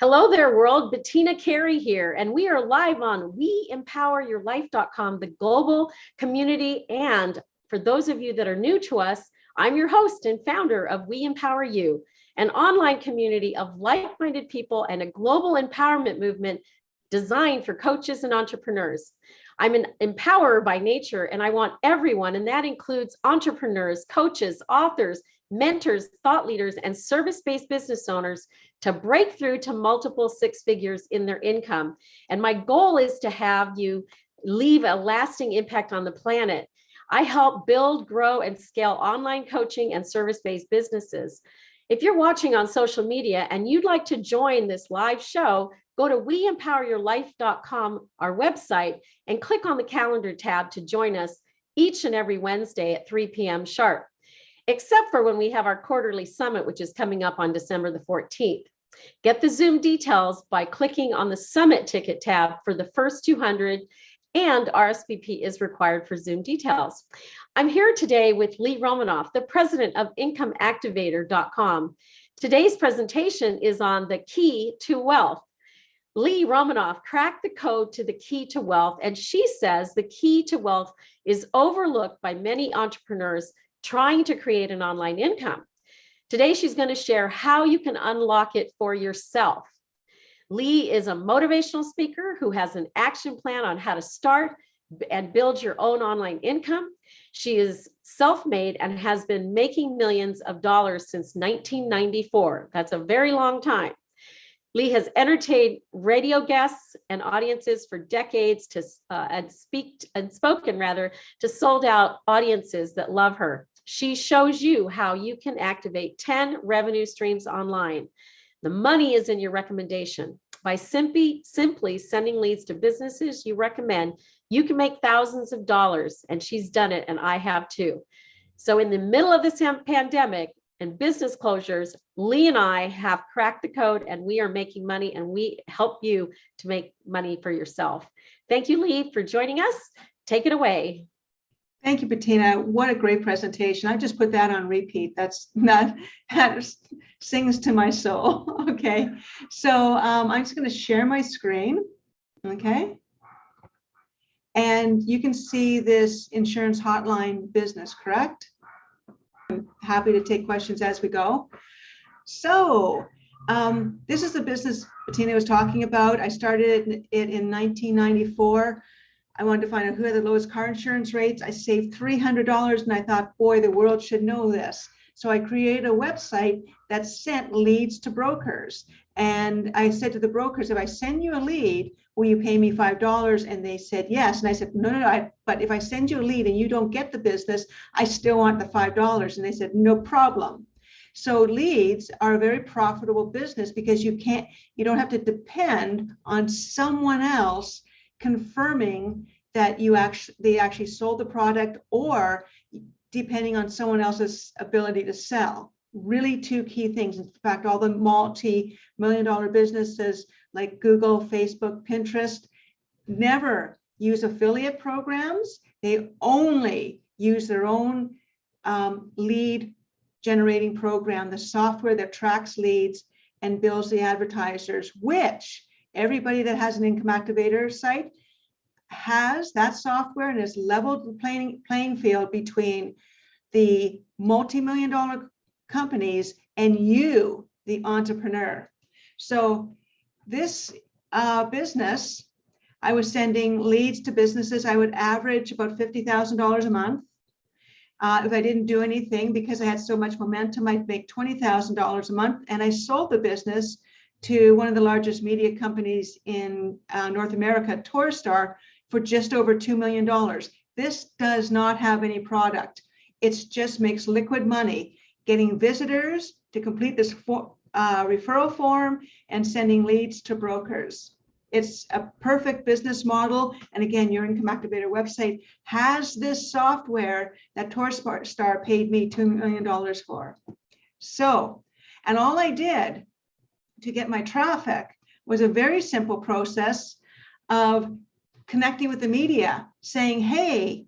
Hello there, world. Bettina Carey here, and we are live on WeEmpowerYourLife.com, the global community. And for those of you that are new to us, I'm your host and founder of We Empower You, an online community of like-minded people and a global empowerment movement designed for coaches and entrepreneurs. I'm an empowerer by nature, and I want everyone, and that includes entrepreneurs, coaches, authors, mentors, thought leaders, and service-based business owners to break through to multiple six figures in their income. And my goal is to have you leave a lasting impact on the planet. I help build, grow, and scale online coaching and service-based businesses. If you're watching on social media and you'd like to join this live show, go to WeEmpowerYourLife.com, our website, and click on the calendar tab to join us each and every Wednesday at 3 p.m. sharp, except for when we have our quarterly summit, which is coming up on December the 14th. Get the Zoom details by clicking on the summit ticket tab for the first 200, and RSVP is required for Zoom details. I'm here today with Lee Romanov, the president of IncomeActivator.com. Today's presentation is on the key to wealth. Lee Romanov cracked the code to the key to wealth, and she says the key to wealth is overlooked by many entrepreneurs trying to create an online income. Today, she's going to share how you can unlock it for yourself. Lee is a motivational speaker who has an action plan on how to start and build your own online income. She is self-made and has been making millions of dollars since 1994. That's a very long time. Lee has entertained radio guests and audiences for decades and spoken to sold out audiences that love her. She shows you how you can activate 10 revenue streams online. The money is in your recommendation. By simply sending leads to businesses you recommend, you can make thousands of dollars, and she's done it, and I have too. So in the middle of this pandemic and business closures, Lee and I have cracked the code, and we are making money, and we help you to make money for yourself. Thank you, Lee, for joining us. Take it away. Thank you, Bettina. What a great presentation. I just put that on repeat. That sings to my soul. Okay, so I'm just going to share my screen. Okay, and you can see this insurance hotline business, correct? I'm happy to take questions as we go. So this is the business Bettina was talking about. I started it in 1994. I wanted to find out who had the lowest car insurance rates. I saved $300 and I thought, boy, the world should know this. So I created a website that sent leads to brokers. And I said to the brokers, if I send you a lead, will you pay me $5? And they said, yes. And I said, no, but if I send you a lead and you don't get the business, I still want the $5. And they said, no problem. So leads are a very profitable business because you don't have to depend on someone else confirming that they actually sold the product, or depending on someone else's ability to sell. Really two key things. In fact, all the multi-million-dollar businesses like Google, Facebook, Pinterest never use affiliate programs. They only use their own lead generating program, the software that tracks leads and bills the advertisers, which everybody that has an Income Activator site has that software, and has leveled the playing field between the multi-million-dollar companies and you, the entrepreneur. So this business, I was sending leads to businesses. I would average about $50,000 a month. If I didn't do anything, because I had so much momentum, I'd make $20,000 a month, and I sold the business to one of the largest media companies in North America, Torstar, for just over $2 million. This does not have any product. It just makes liquid money, getting visitors to complete this referral form and sending leads to brokers. It's a perfect business model. And again, your Income Activator website has this software that Torstar paid me $2 million for. So, and all I did to get my traffic was a very simple process of connecting with the media, saying, hey,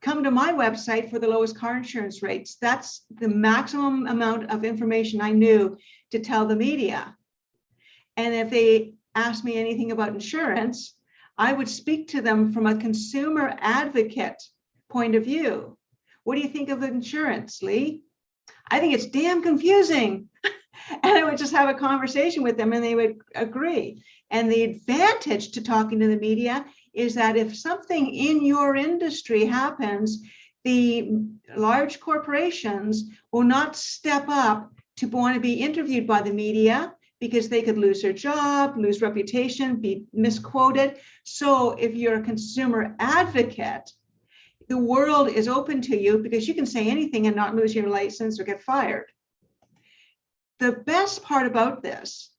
come to my website for the lowest car insurance rates. That's the maximum amount of information I knew to tell the media. And if they asked me anything about insurance, I would speak to them from a consumer advocate point of view. What do you think of insurance, Lee? I think it's damn confusing. And I would just have a conversation with them and they would agree. And the advantage to talking to the media is that if something in your industry happens, the large corporations will not step up to want to be interviewed by the media because they could lose their job, lose reputation, be misquoted. So if you're a consumer advocate, the world is open to you because you can say anything and not lose your license or get fired. The best part about this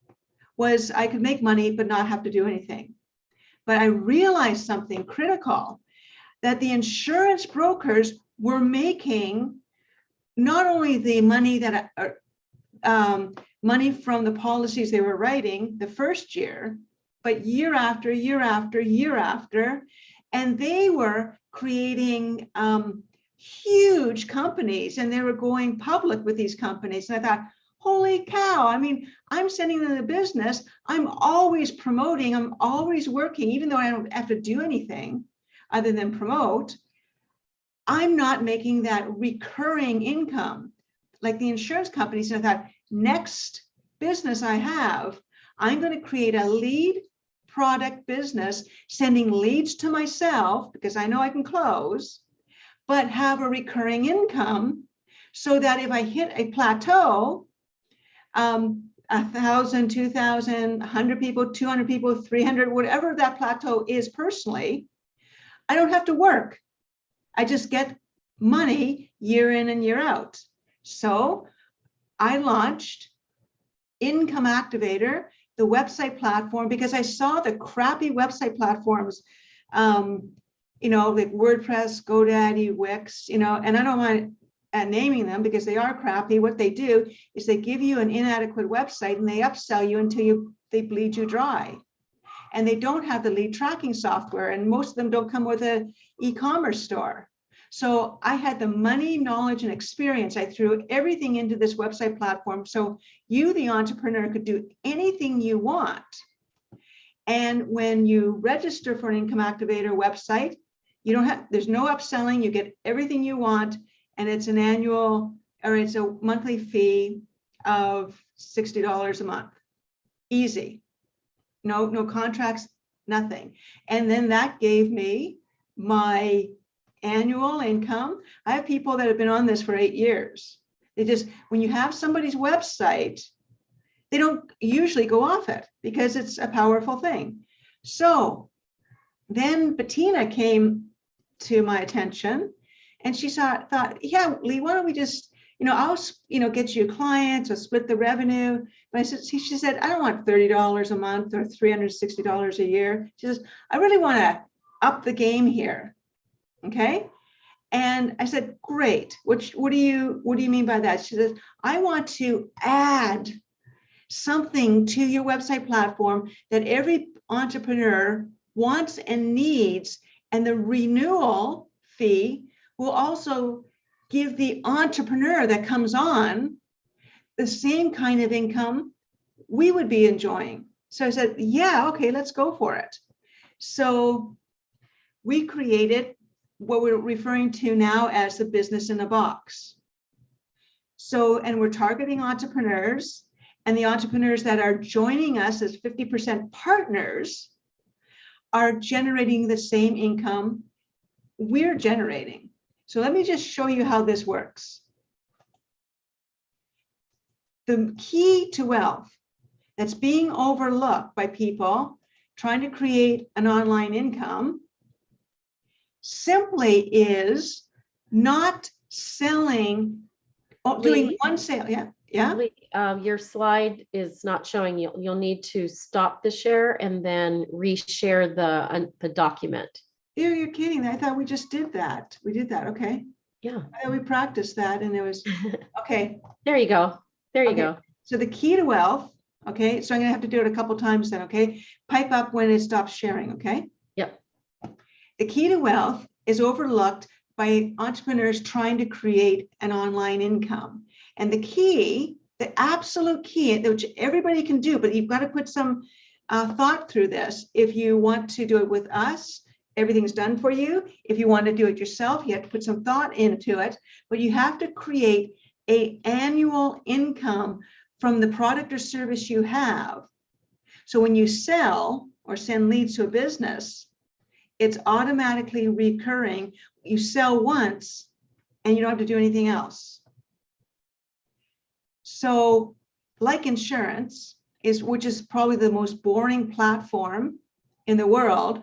was I could make money but not have to do anything. But I realized something critical, that the insurance brokers were making not only the money that money from the policies they were writing the first year, but year after year after year after, and they were creating huge companies, and they were going public with these companies. And I thought, holy cow, I mean, I'm sending them the business. I'm always promoting, I'm always working, even though I don't have to do anything other than promote. I'm not making that recurring income like the insurance companies. And I thought, next business I have, I'm going to create a lead product business, sending leads to myself because I know I can close, but have a recurring income so that if I hit a plateau, 1,000, 2,000, 100 people, 200 people, 300, whatever that plateau is personally, I don't have to work. I just get money year in and year out. So I launched Income Activator, the website platform, because I saw the crappy website platforms, you know, like WordPress, GoDaddy, Wix, you know, and I don't mind naming them because they are crappy. What they do is they give you an inadequate website and they upsell you until they bleed you dry. And they don't have the lead tracking software, and most of them don't come with an e-commerce store. So I had the money, knowledge, and experience. I threw everything into this website platform. So you, the entrepreneur, could do anything you want. And when you register for an Income Activator website, you don't have, there's no upselling, you get everything you want, and it's an annual, or it's a monthly fee of $60 a month. Easy. No contracts, nothing. And then that gave me my annual income. I have people that have been on this for 8 years. They just, when you have somebody's website, they don't usually go off it because it's a powerful thing. So then Bettina came to my attention and she thought, yeah, Lee, why don't we just, I'll, get you clients or split the revenue. But I said, she said, I don't want $30 a month or $360 a year. She says, I really want to up the game here. Okay. And I said, great. What do you mean by that? She says, I want to add something to your website platform that every entrepreneur wants and needs. And the renewal fee will also give the entrepreneur that comes on the same kind of income we would be enjoying. So I said, yeah, okay, let's go for it. So we created what we're referring to now as the business in a box. So, and we're targeting entrepreneurs, and the entrepreneurs that are joining us as 50% partners are generating the same income we're generating. So let me just show you how this works. The key to wealth that's being overlooked by people trying to create an online income simply is not selling, doing one sale. Yeah. Your slide is not showing you. You'll need to stop the share and then reshare the document. You're kidding. I thought we just did that. We did that. Okay. Yeah. We practiced that and it was, okay. There you go. There you go. So the key to wealth, okay. So I'm going to have to do it a couple times then. Okay. Pipe up when it stops sharing. Okay. Yep. The key to wealth is overlooked by entrepreneurs trying to create an online income. And the key the absolute key, which everybody can do, but you've got to put some thought through this. If you want to do it with us, everything's done for you. If you want to do it yourself, you have to put some thought into it, but you have to create an annual income from the product or service you have. So when you sell or send leads to a business, it's automatically recurring. You sell once and you don't have to do anything else. So like insurance, which is probably the most boring platform in the world,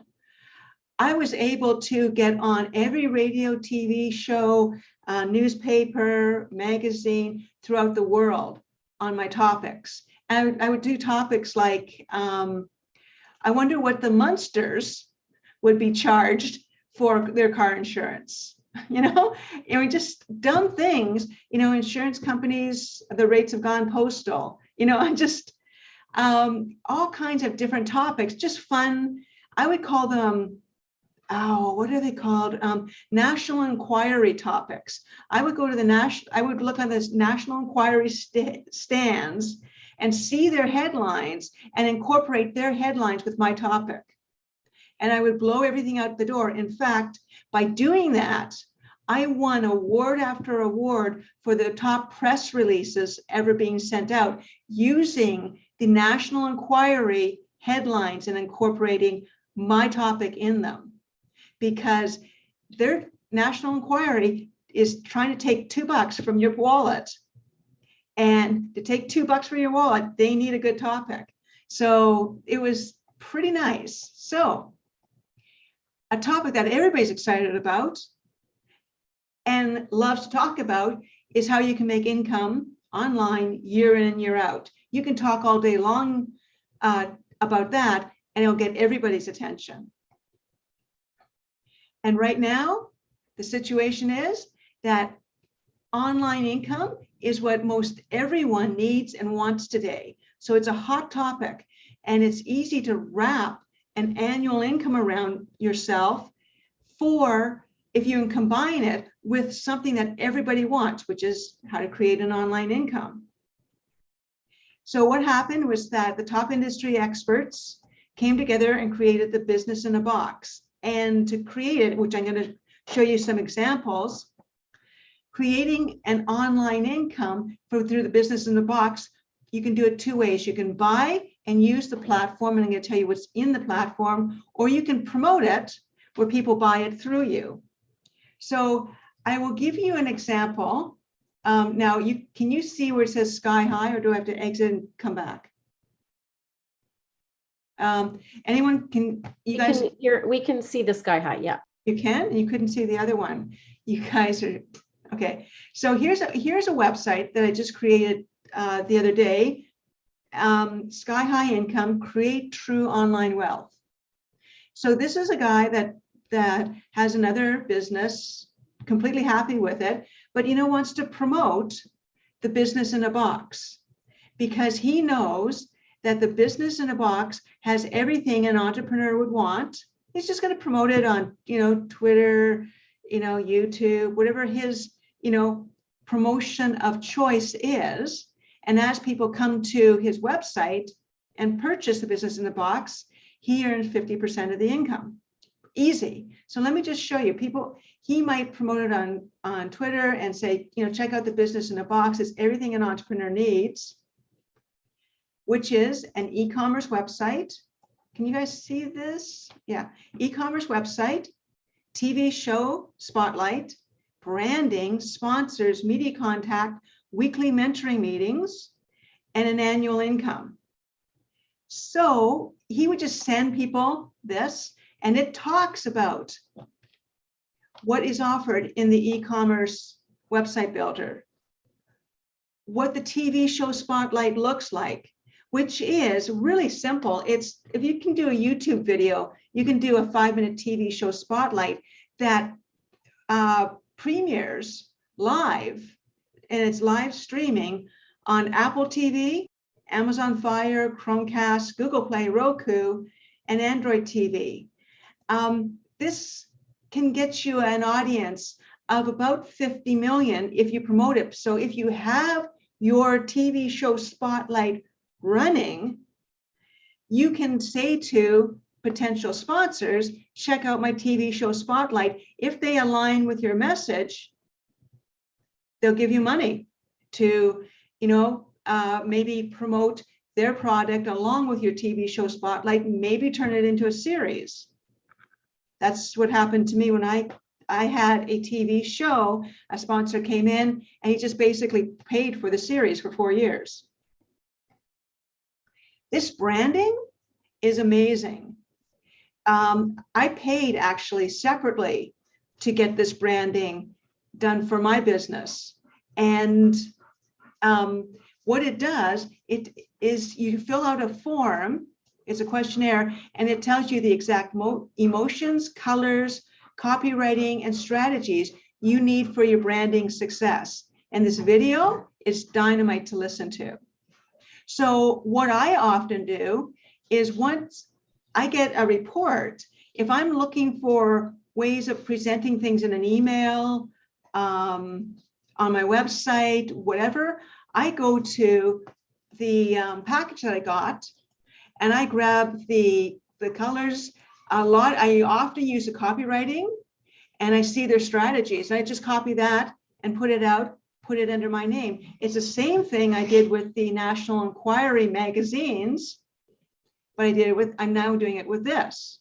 I was able to get on every radio, TV show, newspaper, magazine throughout the world on my topics. And I would do topics like, I wonder what the Munsters would be charged for their car insurance. Just dumb things, insurance companies, the rates have gone postal, just all kinds of different topics, just fun. I would call them, what are they called? National Enquiry topics. I would go to I would look on this National Enquiry stands and see their headlines and incorporate their headlines with my topic. And I would blow everything out the door. In fact, by doing that, I won award after award for the top press releases ever being sent out using the National Enquiry headlines and incorporating my topic in them. Because their National Enquiry is trying to take $2 from your wallet. And to take $2 from your wallet, they need a good topic. So it was pretty nice. So a topic that everybody's excited about and loves to talk about is how you can make income online year in and year out. You can talk all day long about that, and it'll get everybody's attention. And right now, the situation is that online income is what most everyone needs and wants today. So it's a hot topic, and it's easy to wrap an annual income around yourself for if you can combine it with something that everybody wants, which is how to create an online income. So what happened was that the top industry experts came together and created the Business in a Box. And to create it, which I'm going to show you some examples, creating an online income through the Business in a Box, you can do it two ways. You can buy and use the platform, and I'm going to tell you what's in the platform, or you can promote it where people buy it through you. So I will give you an example. Now, can you see where it says Sky High, or do I have to exit and come back? Anyone can, we can see the Sky High, yeah. You can, and you couldn't see the other one. You guys are, okay. So here's a website that I just created the other day. Sky High Income, Create True Online Wealth. So this is a guy that has another business, completely happy with it, but wants to promote the Business in a Box because he knows that the Business in a Box has everything an entrepreneur would want. He's just going to promote it on, Twitter, YouTube, whatever his, promotion of choice is. And as people come to his website and purchase the Business in a Box, he earns 50% of the income. Easy. So let me just show you. He might promote it on Twitter and say, check out the Business in a Box. It's everything an entrepreneur needs, which is an e-commerce website. Can you guys see this? Yeah, e-commerce website, TV show spotlight, branding, sponsors, media contact, weekly mentoring meetings, and an annual income. So he would just send people this, and it talks about what is offered in the e-commerce website builder, what the TV show spotlight looks like, which is really simple. It's, if you can do a YouTube video, you can do a 5-minute TV show spotlight that premieres live, and it's live streaming on Apple TV, Amazon Fire, Chromecast, Google Play, Roku, and Android TV. This can get you an audience of about 50 million if you promote it. So if you have your TV show spotlight running, you can say to potential sponsors, check out my TV show spotlight. If they align with your message, they'll give you money to, maybe promote their product along with your TV show spotlight, maybe turn it into a series. That's what happened to me when I had a TV show. A sponsor came in and he just basically paid for the series for 4 years. This branding is amazing. I paid actually separately to get this branding done for my business. And what it does, it is you fill out a form, it's a questionnaire, and it tells you the exact emotions, colors, copywriting, and strategies you need for your branding success. And this video is dynamite to listen to. So what I often do is once I get a report, if I'm looking for ways of presenting things in an email, on my website, whatever, I go to the package that I got and I grab the colors. I often use the copywriting and I see their strategies. And I just copy that and put it out, put it under my name. It's the same thing I did with the National Enquiry magazines, but I'm now doing it with this.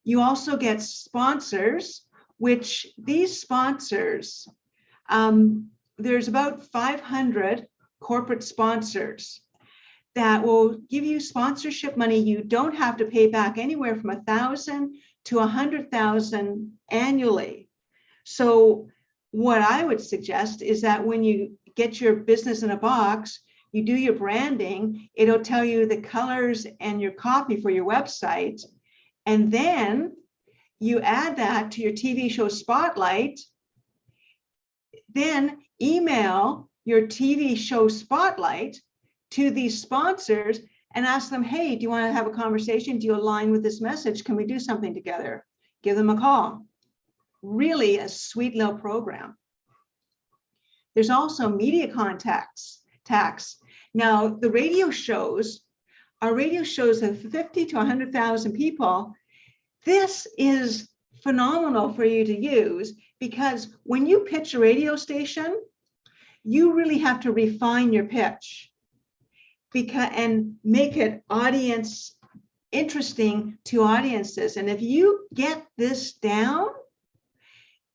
You also get sponsors, which these sponsors, there's about 500 corporate sponsors that will give you sponsorship money. You don't have to pay back anywhere from $1,000 to $100,000 annually. So what I would suggest is that when you get your business in a box, you do your branding, it'll tell you the colors and your copy for your website. And then you add that to your TV show spotlight, then email your TV show spotlight to these sponsors and ask them, hey, do you want to have a conversation? Do you align with this message? Can we do something together? Give them a call. Really a sweet little program. There's also media contacts tax. Now, the radio shows, our radio shows have 50 to 100,000 people. This is phenomenal for you to use because when you pitch a radio station, you really have to refine your pitch and make it audience interesting to audiences. And if you get this down,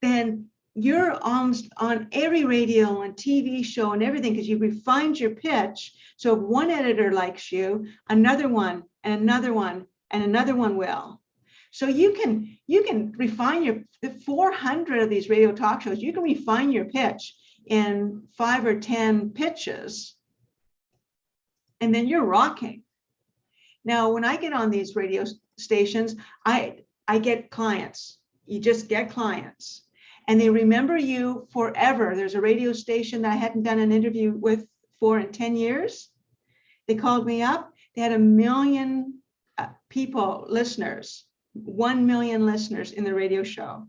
then you're almost on every radio and TV show and everything because you refined your pitch. So if one editor likes you, another one and another one and another one will. So you can refine the 400 of these radio talk shows, you can refine your pitch in 5 or 10 pitches, and then you're rocking. Now, when I get on these radio stations, I get clients. You just get clients. And they remember you forever. There's a radio station that I hadn't done an interview with for in 10 years. They called me up. They had 1 million listeners, 1 million listeners in the radio show.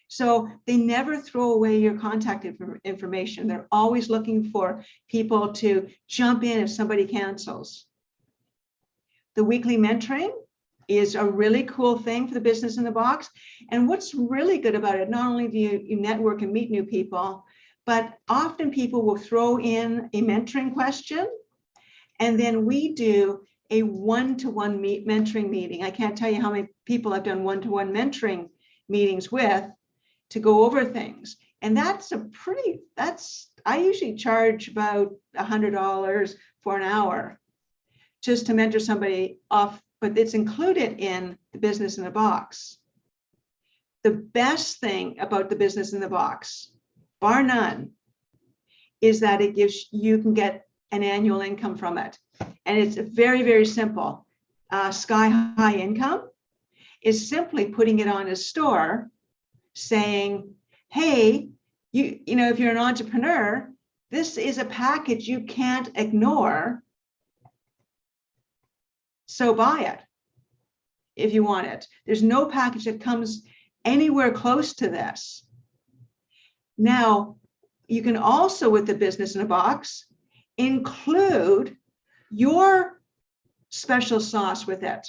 So they never throw away your contact information. They're always looking for people to jump in if somebody cancels. The weekly mentoring is a really cool thing for the business in the box. And what's really good about it, not only do you network and meet new people, but often people will throw in a mentoring question. And then we do a one-to-one mentoring meeting. I can't tell you how many people I've done one-to-one mentoring meetings with to go over things. And I usually charge about $100 for an hour just to mentor somebody off, but it's included in the business in the box. The best thing about the business in the box, bar none, is that you can get an annual income from it. And it's very, very simple. Sky high income is simply putting it on a store saying, hey, if you're an entrepreneur, this is a package you can't ignore. So buy it if you want it. There's no package that comes anywhere close to this. Now, you can also, with the business in a box, include your special sauce with it.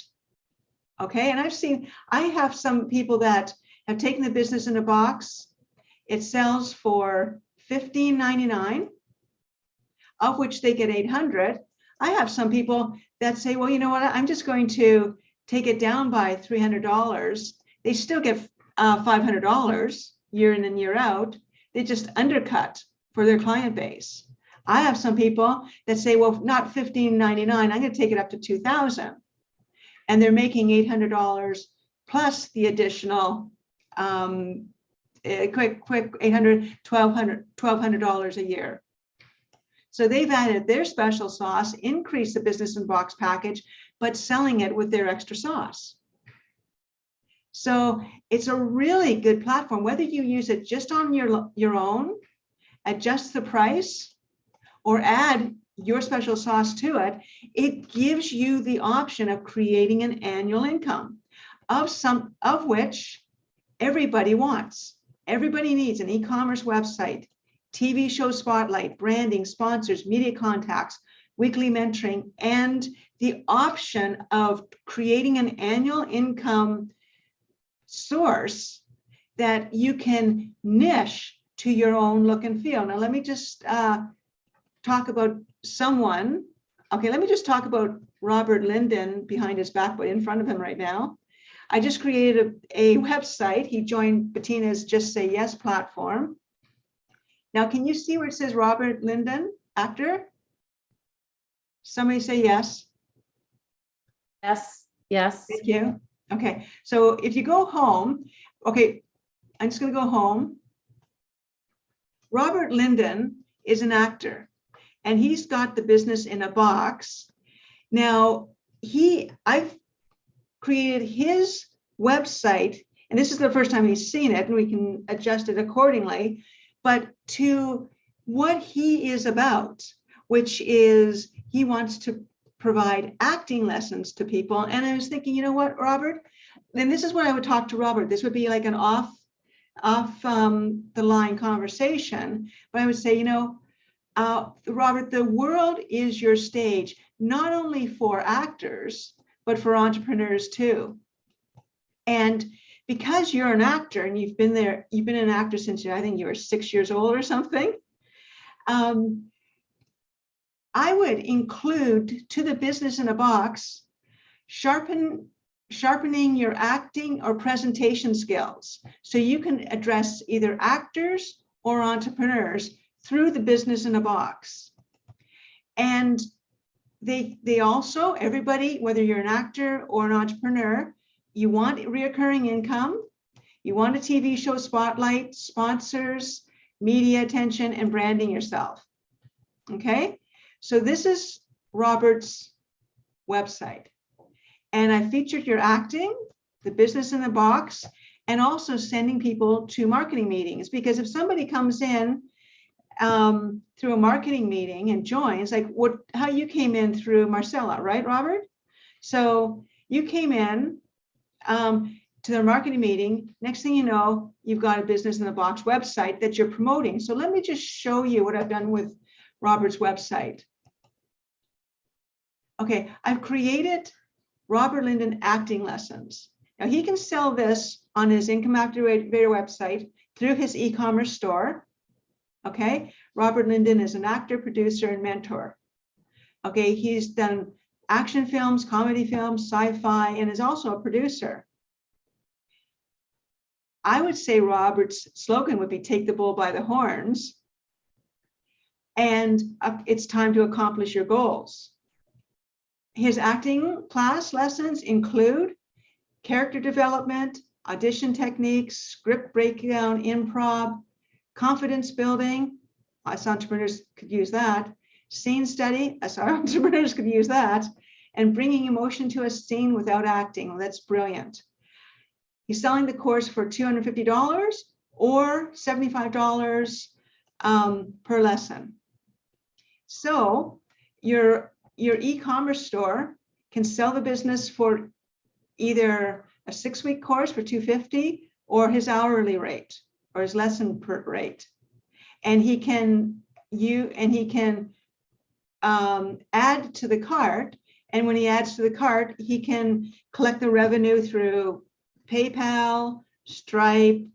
Okay, and I have some people that have taken the business in a box. It sells for $15.99, of which they get 800. I have some people that say, well, you know what, I'm just going to take it down by $300. They still get $500 year in and year out. They just undercut for their client base. I have some people that say, well, not $15.99, I'm going to take it up to $2,000. And they're making $800 plus the additional quick $800, $1,200 a year. So they've added their special sauce, increased the business in box package, but selling it with their extra sauce. So it's a really good platform, whether you use it just on your own, adjust the price, or add your special sauce to it. It gives you the option of creating an annual income of which everybody wants. Everybody needs an e-commerce website, TV show spotlight, branding, sponsors, media contacts, weekly mentoring, and the option of creating an annual income source that you can niche to your own look and feel. Now, let me just talk about someone. Okay, let me just talk about Robert Linden behind his back, but in front of him right now. I just created a website. He joined Bettina's Just Say Yes platform. Now, can you see where it says Robert Linden, actor? Somebody say yes. Yes, yes. Thank you. Okay, so if you go home, okay, I'm just going to go home. Robert Linden is an actor, and he's got the business in a box. Now, I've created his website, and this is the first time he's seen it, and we can adjust it accordingly, but to what he is about, which is he wants to provide acting lessons to people. And I was thinking, you know what, Robert? And this is what I would talk to Robert. This would be like an off the line conversation. But I would say, you know, Robert, the world is your stage, not only for actors, but for entrepreneurs too. And because you're an actor and you've been an actor since I think you were 6 years old or something, I would include to the business in a box, sharpening your acting or presentation skills. So you can address either actors or entrepreneurs through the business in a box. And they also, everybody, whether you're an actor or an entrepreneur, you want reoccurring income, you want a TV show spotlight, sponsors, media attention, and branding yourself. Okay, so this is Robert's website. And I featured your acting, the business in the box, and also sending people to marketing meetings. Because if somebody comes in through a marketing meeting and joins, like how you came in through Marcella, right, Robert? So you came in to their marketing meeting. Next thing you know, you've got a business in the box website that you're promoting. So let me just show you what I've done with Robert's website. Okay, I've created Robert Linden acting lessons. Now he can sell this on his Income Activator website through his e-commerce store. Okay, Robert Linden is an actor, producer, and mentor. Okay, he's done action films, comedy films, sci-fi, and is also a producer. I would say Robert's slogan would be "Take the bull by the horns," and it's time to accomplish your goals. His acting class lessons include character development, audition techniques, script breakdown, improv, confidence building. Us entrepreneurs could use that. Scene study, us entrepreneurs could use that. And bringing emotion to a scene without acting. Well, that's brilliant. He's selling the course for $250 or $75 per lesson. So your e-commerce store can sell the business for either a 6-week course for $250 or his hourly rate or his lesson per rate. and he can add to the cart. And when he adds to the cart, he can collect the revenue through PayPal, Stripe,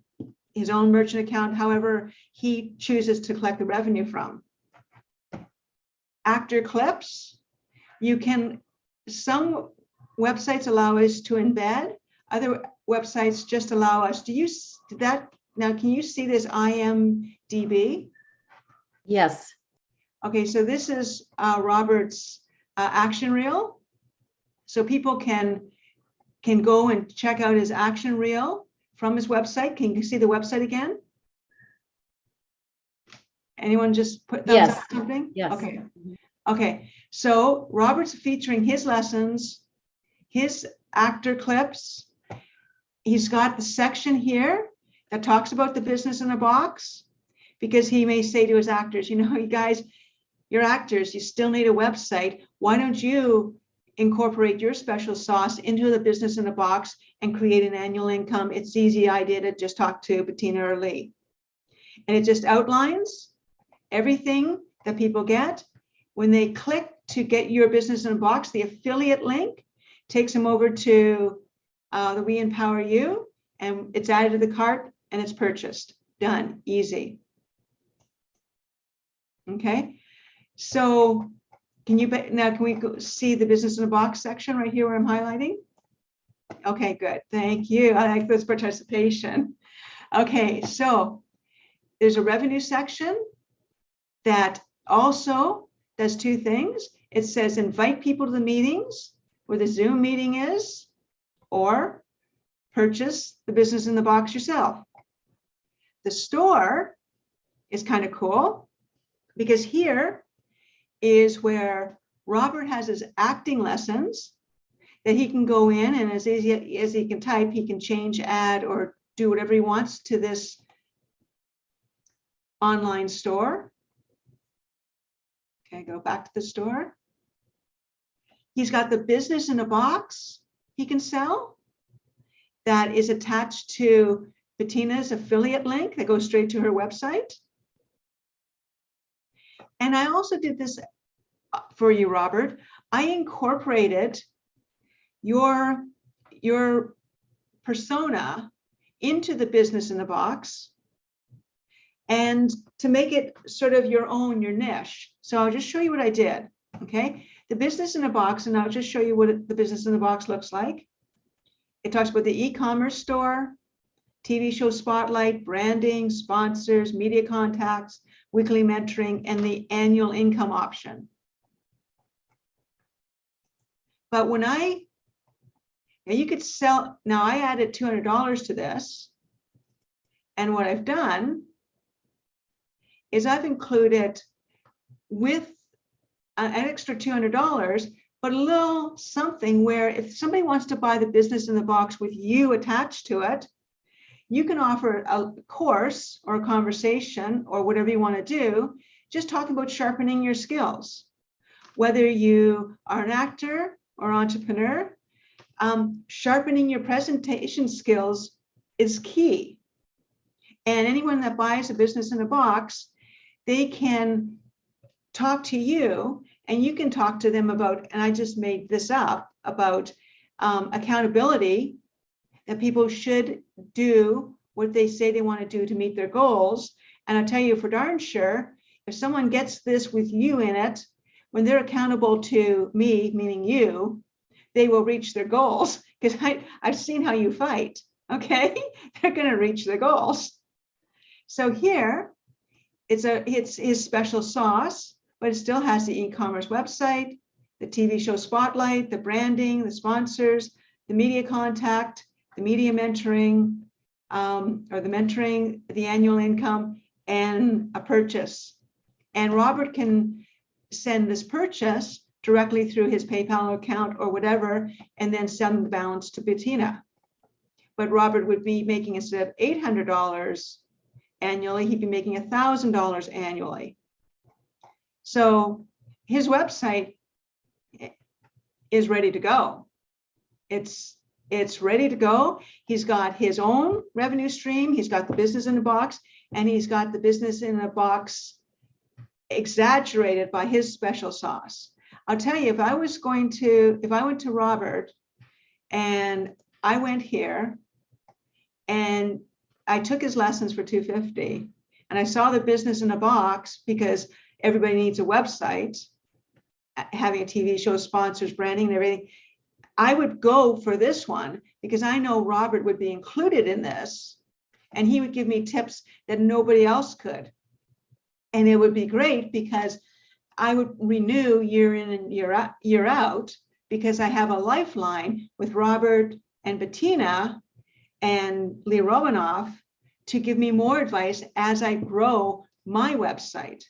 his own merchant account, however he chooses to collect the revenue from. Actor clips, some websites allow us to embed, other websites just allow us. Now, can you see this IMDb? Yes. Okay, so this is Robert's action reel. So people can go and check out his action reel from his website. Can you see the website again? Anyone just put thumbs up or something? Yes. Okay. Okay. So Robert's featuring his lessons, his actor clips. He's got the section here that talks about the business in a box, because he may say to his actors, you know, you guys, you're actors, you still need a website. Why don't you incorporate your special sauce into the business in a box and create an annual income? It's easy. I did it. Just talk to Bettina or Lee. And it just outlines everything that people get. When they click to get your business in a box, the affiliate link takes them over to the We Empower You, and it's added to the cart and it's purchased. Done. Easy. Okay. So can we go see the business in a box section right here where I'm highlighting? Okay, good. Thank you. I like this participation. Okay, so there's a revenue section that also does two things. It says invite people to the meetings where the Zoom meeting is, or purchase the business in the box yourself. The store is kind of cool, because here is where Robert has his acting lessons that he can go in, and as easy as he can type, he can change, add, or do whatever he wants to this online store. Okay, go back to the store. He's got the business in a box he can sell that is attached to Bettina's affiliate link that goes straight to her website. And I also did this for you, Robert. I incorporated your persona into the business in the box, and to make it sort of your own, your niche. So I'll just show you what I did. Okay, the business in a box, and I'll just show you what the business in the box looks like. It talks about the e-commerce store, TV show spotlight, branding, sponsors, media contacts, weekly mentoring, and the annual income option. But when you could sell, now I added $200 to this. And what I've done is I've included with an extra $200, but a little something where if somebody wants to buy the business in the box with you attached to it, you can offer a course or a conversation or whatever you want to do, just talking about sharpening your skills. Whether you are an actor or entrepreneur, sharpening your presentation skills is key. And anyone that buys a business in a box, they can talk to you, and you can talk to them about, and I just made this up, about accountability, that people should do what they say they want to do to meet their goals. And I'll tell you for darn sure, if someone gets this with you in it, when they're accountable to me, meaning you, they will reach their goals, because I've seen how you fight, okay? They're going to reach their goals. So here, it's his special sauce, but it still has the e-commerce website, the TV show spotlight, the branding, the sponsors, the media contact, the media mentoring, or the mentoring, the annual income, and a purchase. And Robert can send this purchase directly through his PayPal account or whatever, and then send the balance to Bettina. But Robert would be making, instead of $800 annually, he'd be making $1,000 annually. So his website is ready to go. It's ready to go. He's got his own revenue stream. He's got the business in the box, and he's got the business in a box exaggerated by his special sauce. I'll tell you, if I went to Robert and I went here and I took his lessons for $250 and I saw the business in a box, because everybody needs a website, having a TV show, sponsors, branding and everything, I would go for this one because I know Robert would be included in this and he would give me tips that nobody else could. And it would be great because I would renew year in and year out, because I have a lifeline with Robert and Bettina and Lee Romanov to give me more advice as I grow my website.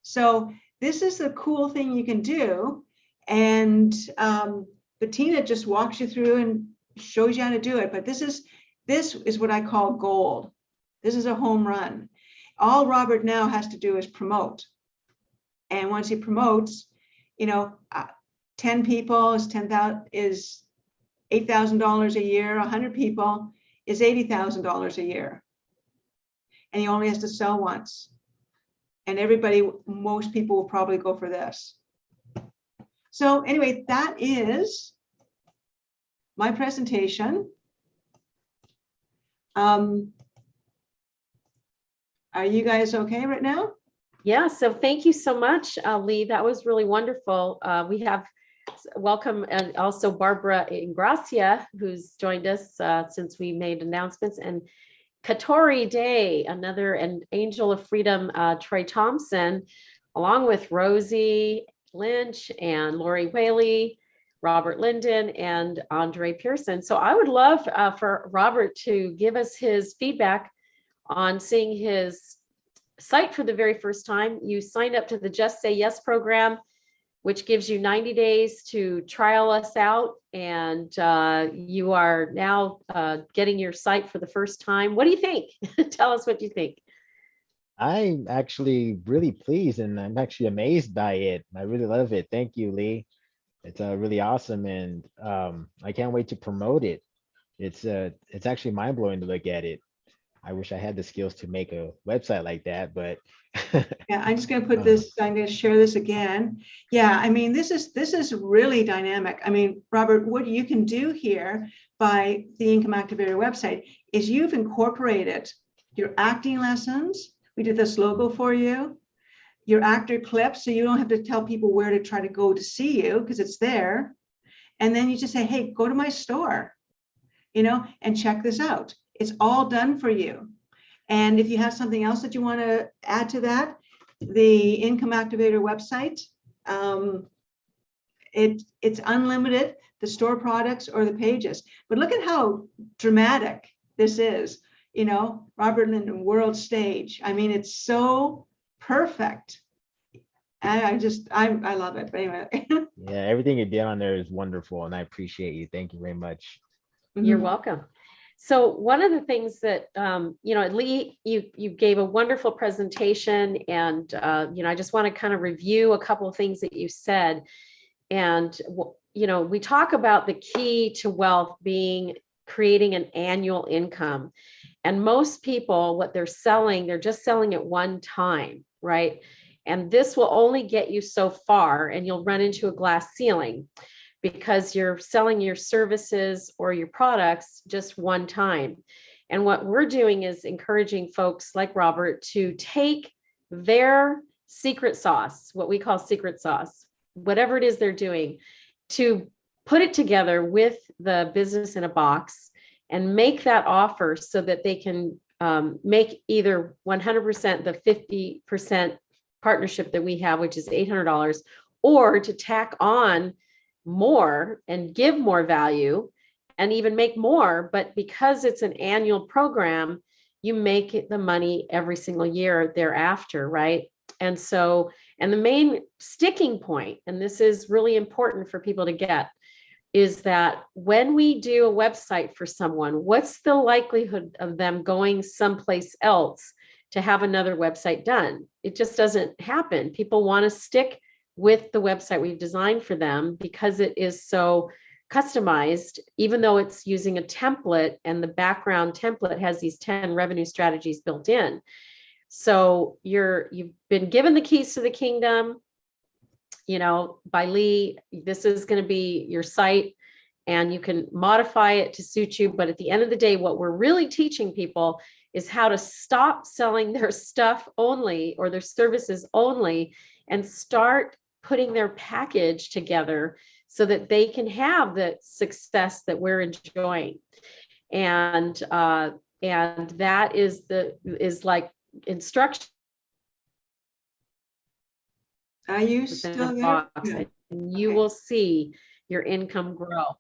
So this is the cool thing you can do. And Bettina just walks you through and shows you how to do it. But this is what I call gold. This is a home run. All Robert now has to do is promote. And once he promotes, 10 people is $8,000 a year. 100 people is $80,000 a year. And he only has to sell once. And most people will probably go for this. So anyway, that is my presentation. Are you guys okay right now? Yeah, so thank you so much, Lee. That was really wonderful. We have welcome and also Barbara Ingracia, who's joined us since we made announcements, and Katori Day, an angel of freedom, Troy Thompson, along with Rosie Lynch and Lori Whaley, Robert Linden, and Andre Pearson. So I would love for Robert to give us his feedback on seeing his site for the very first time. You signed up to the Just Say Yes program, which gives you 90 days to trial us out. And you are now getting your site for the first time. What do you think? Tell us what you think. I'm actually really pleased and I'm actually amazed by it. I really love it. Thank you, Lee. It's really awesome. And I can't wait to promote it. It's actually mind blowing to look at it. I wish I had the skills to make a website like that, but yeah, I'm just going to put this, I'm going to share this again. Yeah, I mean, this is really dynamic. I mean, Robert, what you can do here by the Income Activator website is you've incorporated your acting lessons. We did this logo for you, your actor clips, so you don't have to tell people where to try to go to see you because it's there. And then you just say, hey, go to my store, and check this out. It's all done for you. And if you have something else that you want to add to that, the Income Activator website, it's unlimited, the store products or the pages. But look at how dramatic this is, Robert Linden world stage. I mean, it's so perfect. I love it. But anyway. Yeah, everything you did on there is wonderful and I appreciate you. Thank you very much. You're welcome. So one of the things that, Lee, you gave a wonderful presentation, and, I just want to kind of review a couple of things that you said. And, we talk about the key to wealth being creating an annual income. And most people, what they're selling, they're just selling it one time, right? And this will only get you so far, and you'll run into a glass ceiling, because you're selling your services or your products just one time. And what we're doing is encouraging folks like Robert to take their secret sauce, what we call secret sauce, whatever it is they're doing, to put it together with the business in a box and make that offer so that they can make either 100% the 50% partnership that we have, which is $800, or to tack on more and give more value and even make more. But because it's an annual program, you make it the money every single year thereafter, right? And so, and the main sticking point, and this is really important for people to get, is that when we do a website for someone, what's the likelihood of them going someplace else to have another website done? It just doesn't happen. People want to stick with the website we've designed for them because it is so customized, even though it's using a template, and the background template has these 10 revenue strategies built in. So you've been given the keys to the kingdom, by Lee. This is going to be your site, and you can modify it to suit you. But at the end of the day, what we're really teaching people is how to stop selling their stuff only or their services only, and start putting their package together so that they can have the success that we're enjoying. And that is like instruction. Are you still there? Yeah. And you will see your income grow.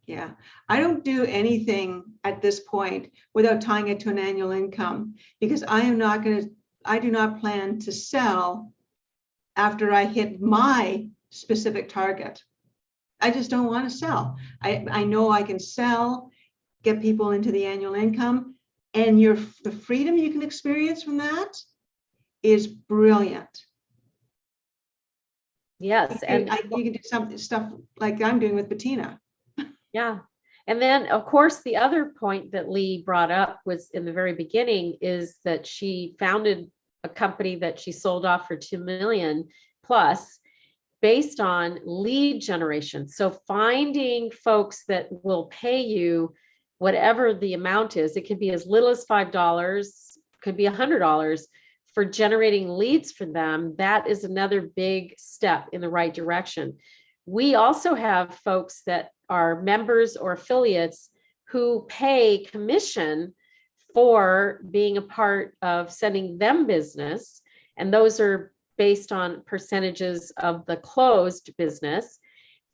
Yeah, I don't do anything at this point without tying it to an annual income, because I do not plan to sell after I hit my specific target. I just don't want to sell. I know I can sell, get people into the annual income, and the freedom you can experience from that is brilliant. Yes, and you can do stuff like I'm doing with Bettina. Yeah. And then, of course, the other point that Lee brought up was in the very beginning is that she founded a company that she sold off for 2 million plus based on lead generation. So finding folks that will pay you whatever the amount is, it could be as little as $5, could be $100 for generating leads for them. That is another big step in the right direction. We also have folks that are members or affiliates who pay commission for being a part of sending them business. And those are based on percentages of the closed business.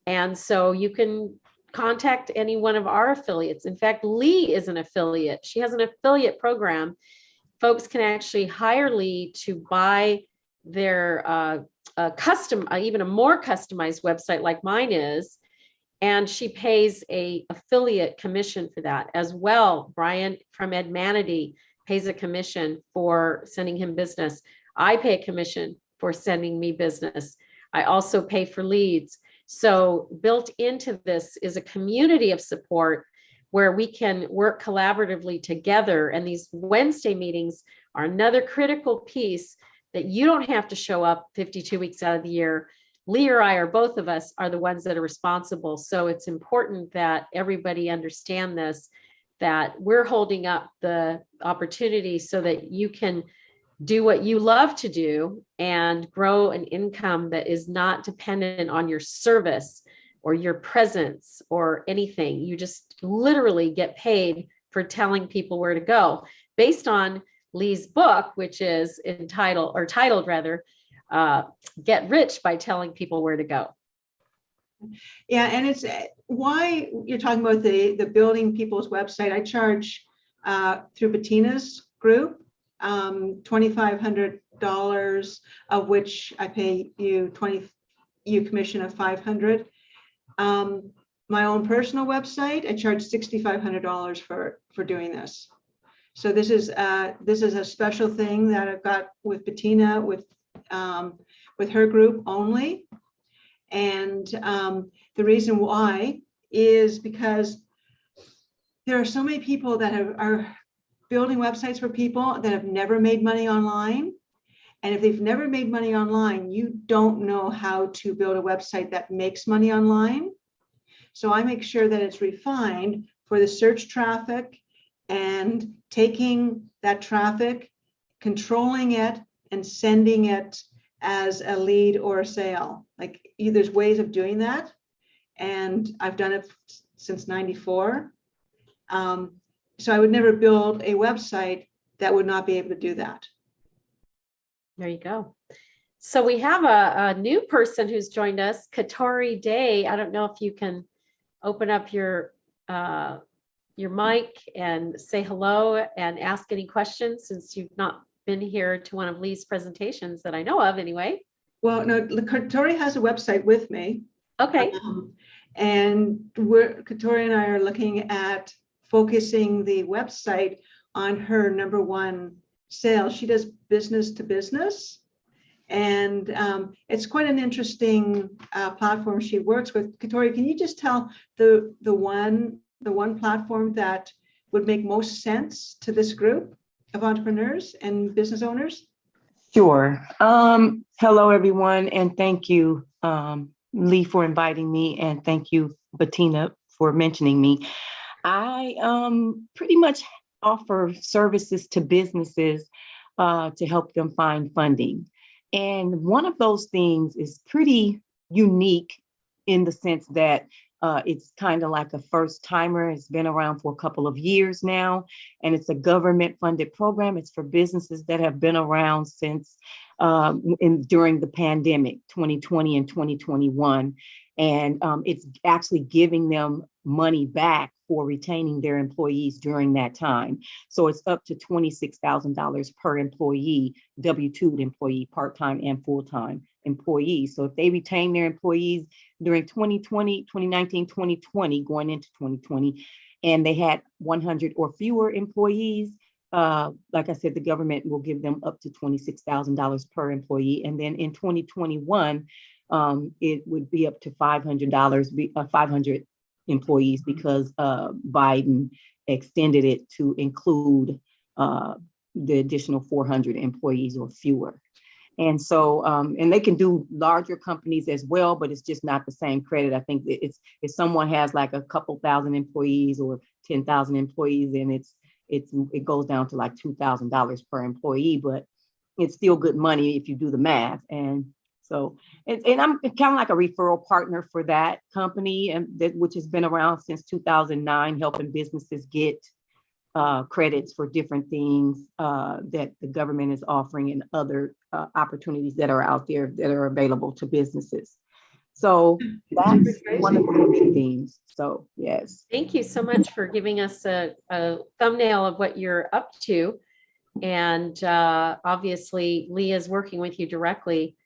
And so you can contact any one of our affiliates. In fact, Lee is an affiliate. She has an affiliate program. Folks can actually hire Lee to buy their custom, even a more customized website like mine is, and she pays a affiliate commission for that as well. Brian from Edmanity pays a commission for sending him business. I pay a commission for sending me business. I also pay for leads. So built into this is a community of support where we can work collaboratively together. And these Wednesday meetings are another critical piece that you don't have to show up 52 weeks out of the year. Lee or I, or both of us, are the ones that are responsible. So it's important that everybody understand this, that we're holding up the opportunity so that you can do what you love to do and grow an income that is not dependent on your service or your presence or anything. You just literally get paid for telling people where to go based on Lee's book, which is titled rather, Get Rich by Telling People Where to Go. Yeah, and it's why you're talking about the building people's website. I charge through Bettina's group $2,500, of which I pay you commission of $500. My own personal website, I charge $6,500 for doing this. So this is a special thing that I've got with Bettina with her group only. And the reason why is because there are so many people that are building websites for people that have never made money online. And if they've never made money online, you don't know how to build a website that makes money online. So I make sure that it's refined for the search traffic and taking that traffic, controlling it, and sending it as a lead or a sale. Like there's ways of doing that. And I've done it since '94. So I would never build a website that would not be able to do that. There you go. So we have a new person who's joined us, Katori Day. I don't know if you can open up your mic and say hello and ask any questions, since you've not been here to one of Lee's presentations that I know of anyway. Well, no, Katori has a website with me. Okay. And Katori and I are looking at focusing the website on her #1 sale. She does business to business, And it's quite an interesting platform she works with. Katori, can you just tell the one platform that would make most sense to this group of entrepreneurs and business owners? Sure. Hello, everyone, and thank you, Lee, for inviting me, and thank you, Bettina, for mentioning me. I pretty much offer services to businesses to help them find funding. And one of those things is pretty unique in the sense that it's kind of like a first timer. It's been around for a couple of years now, and it's a government funded program. It's for businesses that have been around since during the pandemic, 2020 and 2021. And it's actually giving them money back for retaining their employees during that time. So it's up to $26,000 per employee, W-2 employee, part-time and full-time employees. So if they retain their employees during 2020, 2019, 2020, going into 2020, and they had 100 or fewer employees, like I said, the government will give them up to $26,000 per employee. And then in 2021, it would be up to $500, 500 employees, because Biden extended it to include the additional 400 employees or fewer. And so, and they can do larger companies as well, but it's just not the same credit. I think it's if someone has like a couple thousand employees or 10,000 employees, then it goes down to like $2,000 per employee, but it's still good money if you do the math. And so, and I'm kind of like a referral partner for that company, and which has been around since 2009, helping businesses get credits for different things that the government is offering, and other opportunities that are out there that are available to businesses. So that's one of the big themes. So yes. Thank you so much for giving us a thumbnail of what you're up to. And obviously, Lee is working with you directly.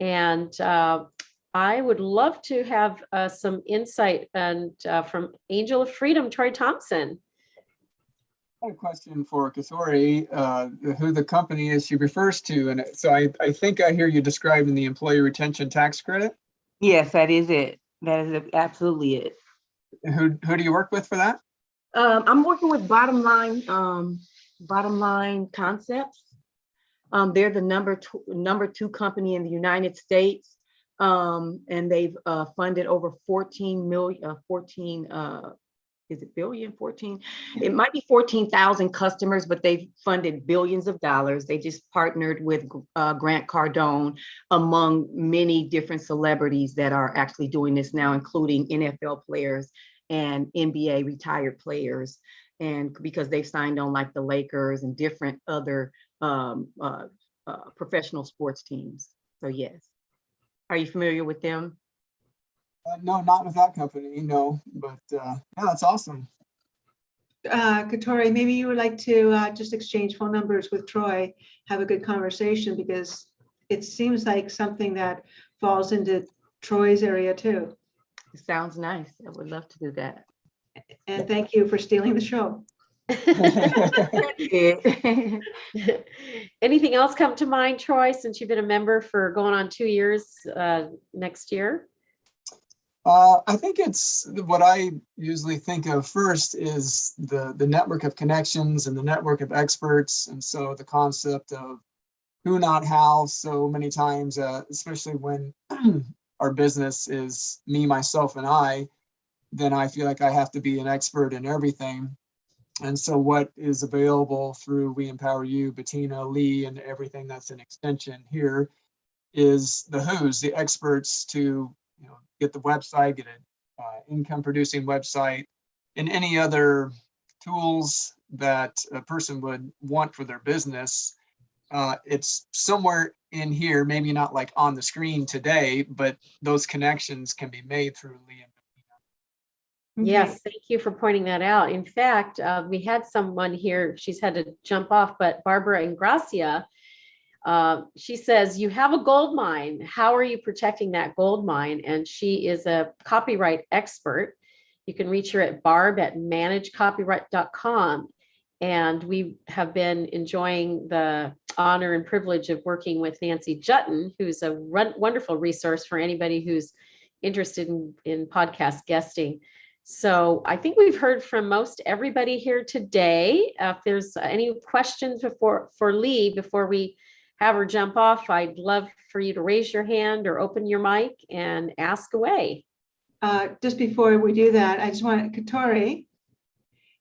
And I would love to have some insight from Angel of Freedom, Troy Thompson. I have a question for Katori, who the company is she refers to. And so I think I hear you describing the Employee Retention Tax Credit. Yes, that is it. That is absolutely it. Who do you work with for that? I'm working with Bottom Line Concepts. They're the number two company in the United States, and they've funded over 14 million, 14. Is it billion? 14? It might be 14,000 customers, but they've funded billions of dollars. They just partnered with Grant Cardone, among many different celebrities that are actually doing this now, including NFL players and NBA retired players. And because they've signed on like the Lakers and different other professional sports teams. So yes. Are you familiar with them? No, not with that company, no, but yeah, that's awesome. Katori, maybe you would like to just exchange phone numbers with Troy, have a good conversation, because it seems like something that falls into Troy's area too. It sounds nice. I would love to do that. And thank you for stealing the show. Anything else come to mind, Troy, since you've been a member for going on 2 years next year? I think it's what I usually think of first is the network of connections and the network of experts. And so the concept of who, not how, so many times, especially when our business is me, myself, and I, then I feel like I have to be an expert in everything. And so what is available through We Empower You, Bettina, Lee, and everything that's an extension here is the who's, the experts to get the website, get an income producing website, and any other tools that a person would want for their business. It's somewhere in here, maybe not like on the screen today, but those connections can be made through Lee and Bettina. Yes, thank you for pointing that out. In fact, we had someone here, she's had to jump off, but Barbara Ingracia, she says, you have a gold mine. How are you protecting that gold mine? And she is a copyright expert. You can reach her at barb@managecopyright.com. And we have been enjoying the honor and privilege of working with Nancy Jutton, who's a wonderful resource for anybody who's interested in podcast guesting. So I think we've heard from most everybody here today. If there's any questions for Lee before we have her jump off, I'd love for you to raise your hand or open your mic and ask away. Just before we do that, I just want Katori,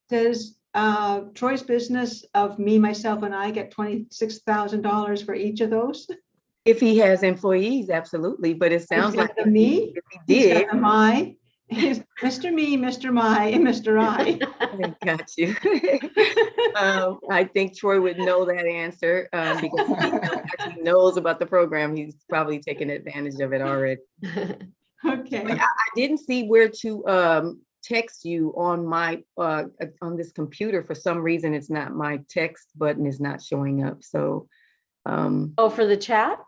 does Troy's business of me, myself, and I get $26,000 for each of those? If he has employees, absolutely, but it sounds like the me, if he did. the my, is Mr. Me, Mr. My, and Mr. I. I got you. I think Troy would know that answer because he knows about the program. He's probably taken advantage of it already. Okay. I didn't see where to text you on my on this computer. For some reason, it's not, my text button is not showing up. So Oh, for the chat?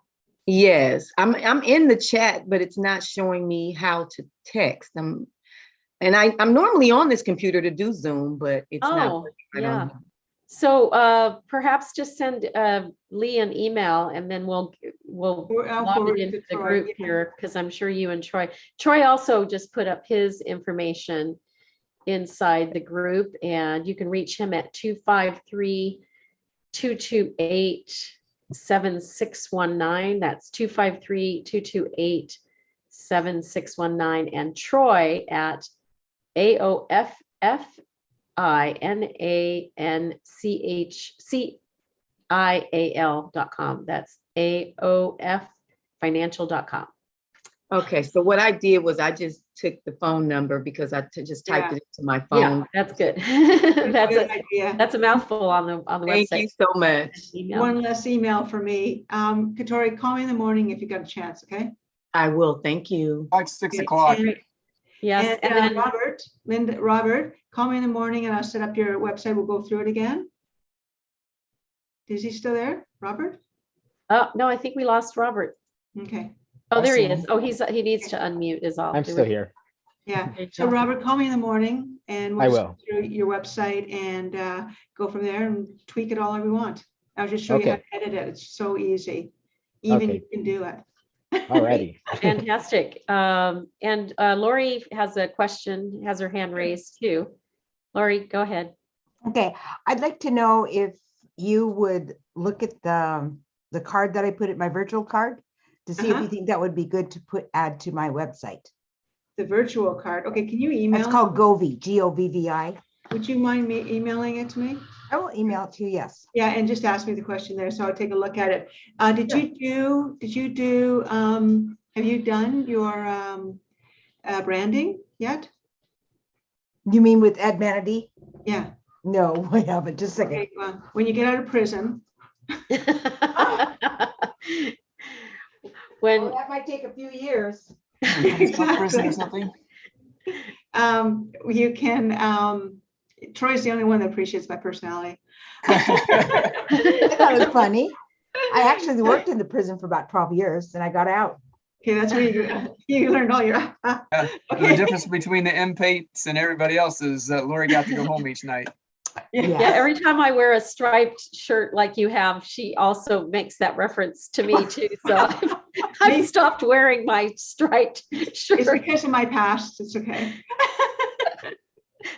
yes, I'm in the chat, but it's not showing me how to text. I'm normally on this computer to do Zoom, but it's not Oh, working right on yeah. here. So perhaps just send Lee an email and then we'll I'll lob forward it it into to the Troy, group yeah. here, because I'm sure you and Troy also just put up his information inside the group, and you can reach him at 253-228-7619. That's 253-228-7619, and Troy at AOFFINANCHCIAL.com. That's AOFFinancial.com. Okay, so what I did was I just took the phone number because I just typed it into my phone. Yeah, that's good. Good idea. That's a mouthful on the Thank website. you so much. Email. One less email for me. Katori, call me in the morning if you got a chance, okay? I will. Thank you. Like 6 o'clock. Yes, And, and then Robert, call me in the morning and I'll set up your website. We'll go through it again. Is he still there, Robert? oh no, I think we lost Robert. Okay, Oh, there he I see is. him. Oh, he needs to unmute is all. I'm There still we- here. yeah. there you So go. Robert, call me in the morning and I we'll will. go through your website and go from there and tweak it all we want. I'll just show you how Okay. to edit it. It's so easy. Even Okay. you can do it. Alrighty. Fantastic. And Lori has a question, has her hand raised too. Lori, go ahead. Okay, I'd like to know if you would look at the card that I put at my virtual card to see if you think that would be good to add to my website. The virtual card. Okay, can you email? It's called Govii, Govvi. Would you mind me emailing it to me? I will email it to you, yes. Yeah, and just ask me the question there, so I'll take a look at it. Did Sure. you do, have you done your branding yet? You mean with Ed Manatee? Yeah. No, I haven't. Just a second. Okay, well, when you get out of prison, When Well, that might take a few years. Prison or something. you can, Troy's the only one that appreciates my personality. I thought it was funny. I actually worked in the prison for about 12 years and I got out. Okay, that's where you learned all your. The Okay. difference between the inmates and everybody else is that Lori got to go home each night. yeah, every time I wear a striped shirt like you have, she also makes that reference to me too. So I've stopped wearing my striped It's shirt. because of my past. It's okay.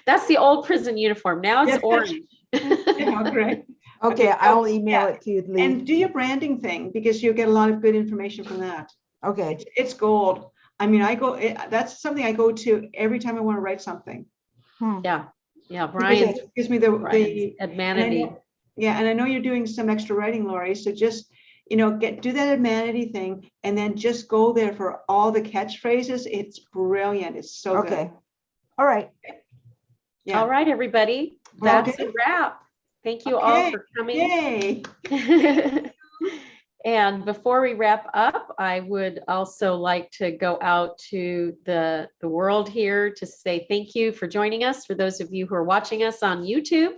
That's the old prison uniform. Now it's Yeah. orange. Yeah, great. Okay, Okay, I'll email it to you, Lee. And do your branding thing because you'll get a lot of good information from that. Okay, It's gold. I mean, that's something I go to every time I want to write something. Yeah, Because Brian. it gives me the Admanity. yeah, and I know you're doing some extra writing, Lori. So just do that Admanity thing, and then just go there for all the catchphrases. It's brilliant. It's so good. okay. All right. Yeah. All right, everybody. Well, That's good. a wrap. Thank you all Okay. for coming. Yay. And before we wrap up, I would also like to go out to the world here to say thank you for joining us. For those of you who are watching us on YouTube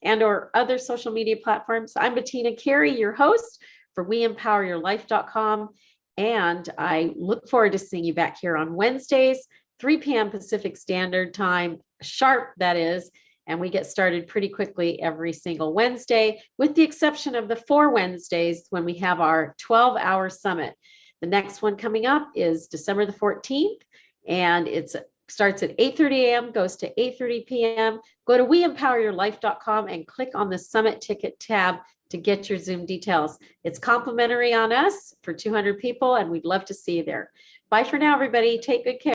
and or other social media platforms, I'm Bettina Carey, your host for WeEmpowerYourLife.com. And I look forward to seeing you back here on Wednesdays, 3 p.m. Pacific Standard Time, sharp that is. And we get started pretty quickly every single Wednesday, with the exception of the 4 Wednesdays when we have our 12-hour summit. The next one coming up is December the 14th, and it starts at 8:30 a.m., goes to 8:30 p.m. Go to weempoweryourlife.com and click on the summit ticket tab to get your Zoom details. It's complimentary on us for 200 people, and we'd love to see you there. Bye for now, everybody. Take good care.